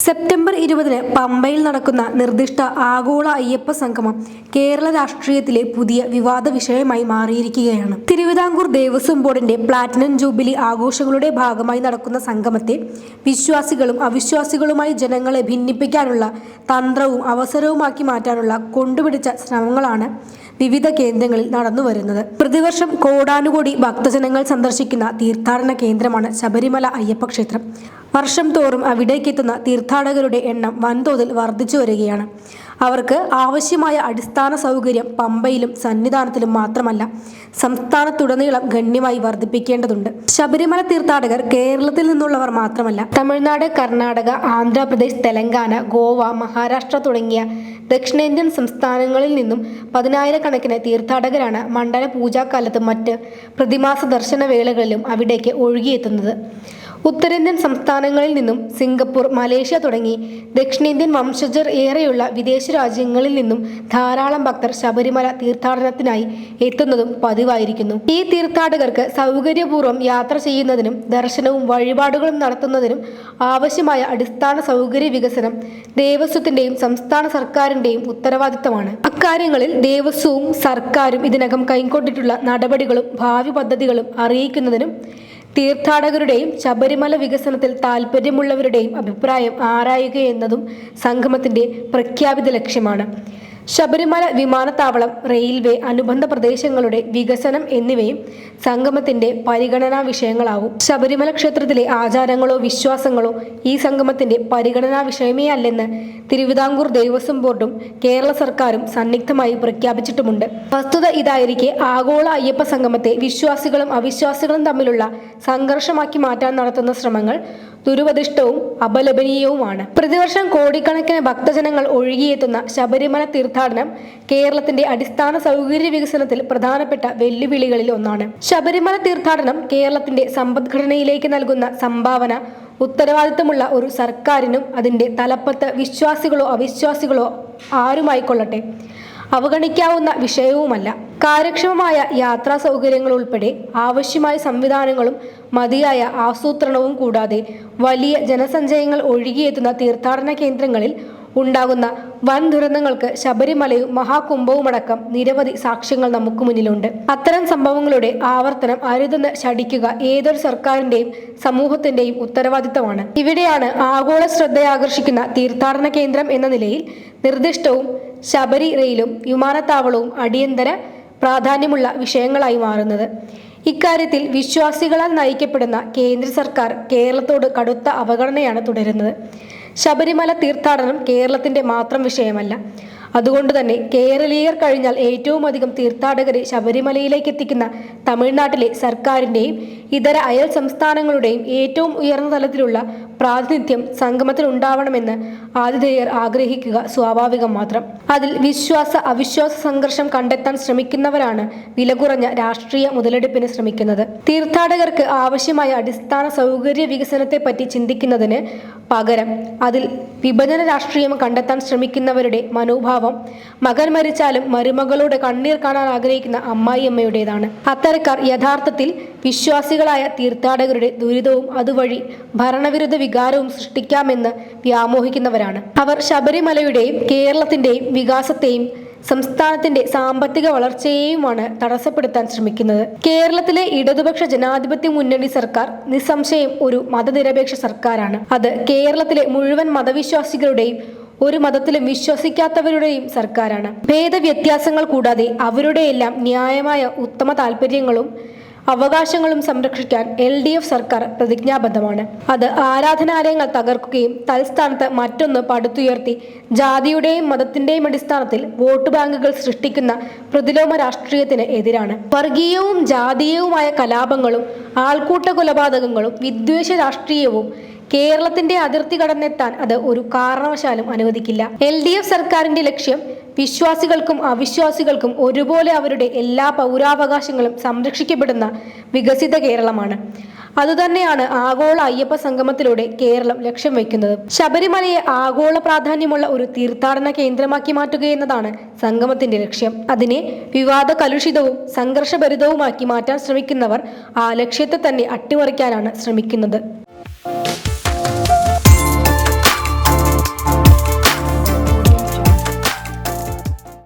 September 20 പമ്പയിൽ നടക്കുന്ന നിർദ്ദിഷ്ട ആഗോള അയ്യപ്പ സംഗമം കേരള രാഷ്ട്രീയത്തിലെ പുതിയ വിവാദ വിഷയമായി മാറിയിരിക്കുകയാണ്. തിരുവിതാംകൂർ ദേവസ്വം ബോർഡിന്റെ പ്ലാറ്റിനം ജൂബിലി ആഘോഷങ്ങളുടെ ഭാഗമായി നടക്കുന്ന സംഗമത്തെ വിശ്വാസികളും അവിശ്വാസികളുമായി ജനങ്ങളെ ഭിന്നിപ്പിക്കാനുള്ള തന്ത്രവും അവസരവുമാക്കി മാറ്റാനുള്ള കൊണ്ടുപിടിച്ച ശ്രമങ്ങളാണ് വിവിധ കേന്ദ്രങ്ങളിൽ നടന്നുവരുന്നത്. പ്രതിവർഷം കോടാനുകോടി ഭക്തജനങ്ങൾ സന്ദർശിക്കുന്ന തീർത്ഥാടന കേന്ദ്രമാണ് ശബരിമല അയ്യപ്പ ക്ഷേത്രം. വർഷം തോറും അവിടേക്കെത്തുന്ന തീർത്ഥാടകരുടെ എണ്ണം വൻതോതിൽ വർദ്ധിച്ചു വരികയാണ്. അവർക്ക് ആവശ്യമായ അടിസ്ഥാന സൗകര്യം പമ്പയിലും സന്നിധാനത്തിലും മാത്രമല്ല, സംസ്ഥാനത്തുടനീളം ഗണ്യമായി വർദ്ധിപ്പിക്കേണ്ടതുണ്ട്. ശബരിമല തീർത്ഥാടകർ കേരളത്തിൽ നിന്നുള്ളവർ മാത്രമല്ല, തമിഴ്നാട്, കർണാടക, ആന്ധ്രാപ്രദേശ്, തെലങ്കാന, ഗോവ, മഹാരാഷ്ട്ര തുടങ്ങിയ ദക്ഷിണേന്ത്യൻ സംസ്ഥാനങ്ങളിൽ നിന്നും പതിനായിരക്കണക്കിന് തീർത്ഥാടകരാണ് മണ്ഡല പൂജാക്കാലത്തും മറ്റ് പ്രതിമാസ ദർശന വേളകളിലും അവിടേക്ക് ഒഴുകിയെത്തുന്നത്. ഉത്തരേന്ത്യൻ സംസ്ഥാനങ്ങളിൽ നിന്നും സിംഗപ്പൂർ, മലേഷ്യ തുടങ്ങി ദക്ഷിണേന്ത്യൻ വംശജർ ഏറെയുള്ള വിദേശ രാജ്യങ്ങളിൽ നിന്നും ധാരാളം ഭക്തർ ശബരിമല തീർത്ഥാടനത്തിനായി എത്തുന്നതും പതിവായിരിക്കുന്നു. ഈ തീർത്ഥാടകർക്ക് സൗകര്യപൂർവ്വം യാത്ര ചെയ്യുന്നതിനും ദർശനവും വഴിപാടുകളും നടത്തുന്നതിനും ആവശ്യമായ അടിസ്ഥാന സൗകര്യ വികസനം ദേവസ്വത്തിന്റെയും സംസ്ഥാന സർക്കാരിന്റെയും ഉത്തരവാദിത്തമാണ്. അക്കാര്യങ്ങളിൽ ദേവസ്വവും സർക്കാരും ഇതിനകം കൈക്കൊണ്ടിട്ടുള്ള നടപടികളും ഭാവി പദ്ധതികളും അറിയിക്കുന്നതിനും തീർത്ഥാടകരുടെയും ശബരിമല വികസനത്തിൽ താൽപ്പര്യമുള്ളവരുടെയും അഭിപ്രായം ആരായുകയെന്നതും സംഗമത്തിന്റെ പ്രഖ്യാപിത ലക്ഷ്യമാണ്. ശബരിമല വിമാനത്താവളം, റെയിൽവേ, അനുബന്ധ പ്രദേശങ്ങളുടെ വികസനം എന്നിവയും സംഗമത്തിന്റെ പരിഗണനാ വിഷയങ്ങളാവും. ശബരിമല ക്ഷേത്രത്തിലെ ആചാരങ്ങളോ വിശ്വാസങ്ങളോ ഈ സംഗമത്തിന്റെ പരിഗണനാ വിഷയമേ അല്ലെന്ന് തിരുവിതാംകൂർ ദേവസ്വം ബോർഡും കേരള സർക്കാരും സംയുക്തമായി പ്രഖ്യാപിച്ചിട്ടുമുണ്ട്. വസ്തുത ഇതായിരിക്കെ ആഗോള അയ്യപ്പ സംഗമത്തെ വിശ്വാസികളും അവിശ്വാസികളും തമ്മിലുള്ള സംഘർഷമാക്കി മാറ്റാൻ നടത്തുന്ന ശ്രമങ്ങൾ ദുരുപദിഷ്ടവും അപലപനീയവുമാണ്. പ്രതിവർഷം കോടിക്കണക്കിന് ഭക്തജനങ്ങൾ ഒഴുകിയെത്തുന്ന ശബരിമല തീർത്ഥാടനം കേരളത്തിന്റെ അടിസ്ഥാന സൗകര്യ വികസനത്തിൽ പ്രധാനപ്പെട്ട വെല്ലുവിളികളിൽ ഒന്നാണ്. ശബരിമല തീർത്ഥാടനം കേരളത്തിന്റെ സമ്പദ്ഘടനയിലേക്ക് നൽകുന്ന സംഭാവന ഉത്തരവാദിത്തമുള്ള ഒരു സർക്കാരിനും അതിന്റെ തലപ്പത്ത് വിശ്വാസികളോ അവിശ്വാസികളോ ആരുമായിക്കൊള്ളട്ടെ അവഗണിക്കാവുന്ന വിഷയവുമല്ല. കാര്യക്ഷമമായ യാത്രാ സൗകര്യങ്ങൾ ഉൾപ്പെടെ ആവശ്യമായ സംവിധാനങ്ങളും മതിയായ ആസൂത്രണവും കൂടാതെ വലിയ ജനസഞ്ചയങ്ങൾ ഒഴുകിയെത്തുന്ന തീർത്ഥാടന കേന്ദ്രങ്ങളിൽ ഉണ്ടാകുന്ന വൻ ദുരന്തങ്ങൾക്ക് ശബരിമലയും മഹാകുംഭവുമടക്കം നിരവധി സാക്ഷ്യങ്ങൾ നമുക്ക് മുന്നിലുണ്ട്. അത്തരം സംഭവങ്ങളുടെ ആവർത്തനം അരുതെന്ന് ശഠിക്കുക ഏതൊരു സർക്കാരിന്റെയും സമൂഹത്തിന്റെയും ഉത്തരവാദിത്തമാണ്. ഇവിടെയാണ് ആഗോള ശ്രദ്ധയാകർഷിക്കുന്ന തീർത്ഥാടന കേന്ദ്രം എന്ന നിലയിൽ നിർദ്ദിഷ്ടവും ശബരി റെയിലും വിമാനത്താവളവും അടിയന്തര പ്രാധാന്യമുള്ള വിഷയങ്ങളായി മാറുന്നത്. ഇക്കാര്യത്തിൽ വിശ്വാസികളാൽ നയിക്കപ്പെടുന്ന കേന്ദ്ര സർക്കാർ കേരളത്തോട് കടുത്ത അവഗണനയാണ് തുടരുന്നത്. ശബരിമല തീർത്ഥാടനം കേരളത്തിന്റെ മാത്രം വിഷയമല്ല. അതുകൊണ്ട് തന്നെ കേരളീയർ കഴിഞ്ഞാൽ ഏറ്റവും അധികം തീർത്ഥാടകരെ ശബരിമലയിലേക്ക് എത്തിക്കുന്ന തമിഴ്നാട്ടിലെ സർക്കാരിന്റെയും ഇതര അയൽ സംസ്ഥാനങ്ങളുടെയും ഏറ്റവും ഉയർന്ന തലത്തിലുള്ള പ്രാതിനിധ്യം സംഗമത്തിൽ ഉണ്ടാവണമെന്ന് ആതിഥേയർ ആഗ്രഹിക്കുക സ്വാഭാവികം മാത്രം. അതിൽ വിശ്വാസ അവിശ്വാസ സംഘർഷം കണ്ടെത്താൻ ശ്രമിക്കുന്നവരാണ് വില കുറഞ്ഞ രാഷ്ട്രീയ മുതലെടുപ്പിന് ശ്രമിക്കുന്നത്. തീർത്ഥാടകർക്ക് ആവശ്യമായ അടിസ്ഥാന സൗകര്യ വികസനത്തെ പറ്റി ചിന്തിക്കുന്നതിന് പകരം അതിൽ വിഭജന രാഷ്ട്രീയം കണ്ടെത്താൻ ശ്രമിക്കുന്നവരുടെ മനോഭാവം മകൻ മരിച്ചാലും മരുമകളോട് കണ്ണീർ കാണാൻ ആഗ്രഹിക്കുന്ന അമ്മായിയമ്മയുടേതാണ്. അത്തരക്കാർ യഥാർത്ഥത്തിൽ വിശ്വാസികളായ തീർത്ഥാടകരുടെ ദുരിതവും അതുവഴി ഭരണവിരുദ്ധ വികാരവും സൃഷ്ടിക്കാമെന്ന് വ്യാമോഹിക്കുന്നവരാണ്. അവർ ശബരിമലയുടെയും കേരളത്തിന്റെയും വികാസത്തെയും സംസ്ഥാനത്തിന്റെ സാമ്പത്തിക വളർച്ചയെയുമാണ് തടസ്സപ്പെടുത്താൻ ശ്രമിക്കുന്നത്. കേരളത്തിലെ ഇടതുപക്ഷ ജനാധിപത്യ മുന്നണി സർക്കാർ നിസ്സംശയം ഒരു മതനിരപേക്ഷ സർക്കാരാണ്. അത് കേരളത്തിലെ മുഴുവൻ മതവിശ്വാസികളുടെയും ഒരു മതത്തിലും വിശ്വസിക്കാത്തവരുടെയും സർക്കാരാണ്. ഭേദവ്യത്യാസങ്ങൾ കൂടാതെ അവരുടെയെല്ലാം ന്യായമായ ഉത്തമ താല്പര്യങ്ങളും അവകാശങ്ങളും സംരക്ഷിക്കാൻ LDF സർക്കാർ പ്രതിജ്ഞാബദ്ധമാണ്. അത് ആരാധനാലയങ്ങൾ തകർക്കുകയും തൽസ്ഥാനത്ത് മറ്റൊന്ന് പടുത്തുയർത്തി ജാതിയുടെയും മതത്തിന്റെയും അടിസ്ഥാനത്തിൽ വോട്ട് ബാങ്കുകൾ സൃഷ്ടിക്കുന്ന പ്രതിലോമ രാഷ്ട്രീയത്തിന് എതിരാണ്. വർഗീയവും ജാതീയവുമായ കലാപങ്ങളും ആൾക്കൂട്ട കൊലപാതകങ്ങളും വിദ്വേഷ രാഷ്ട്രീയവും കേരളത്തിന്റെ അതിർത്തി കടന്നെത്താൻ അത് ഒരു കാരണവശാലും അനുവദിക്കില്ല. LDF സർക്കാരിന്റെ ലക്ഷ്യം വിശ്വാസികൾക്കും അവിശ്വാസികൾക്കും ഒരുപോലെ അവരുടെ എല്ലാ പൗരാവകാശങ്ങളും സംരക്ഷിക്കപ്പെടുന്ന വികസിത കേരളമാണ്. അതുതന്നെയാണ് ആഗോള അയ്യപ്പ സംഗമത്തിലൂടെ കേരളം ലക്ഷ്യം വയ്ക്കുന്നത്. ശബരിമലയെ ആഗോള പ്രാധാന്യമുള്ള ഒരു തീർത്ഥാടന കേന്ദ്രമാക്കി മാറ്റുകയെന്നതാണ് സംഗമത്തിന്റെ ലക്ഷ്യം. അതിനെ വിവാദ കലുഷിതവും സംഘർഷഭരിതവുമാക്കി മാറ്റാൻ ശ്രമിക്കുന്നവർ ആ ലക്ഷ്യത്തെ തന്നെ അട്ടിമറിക്കാനാണ് ശ്രമിക്കുന്നത്.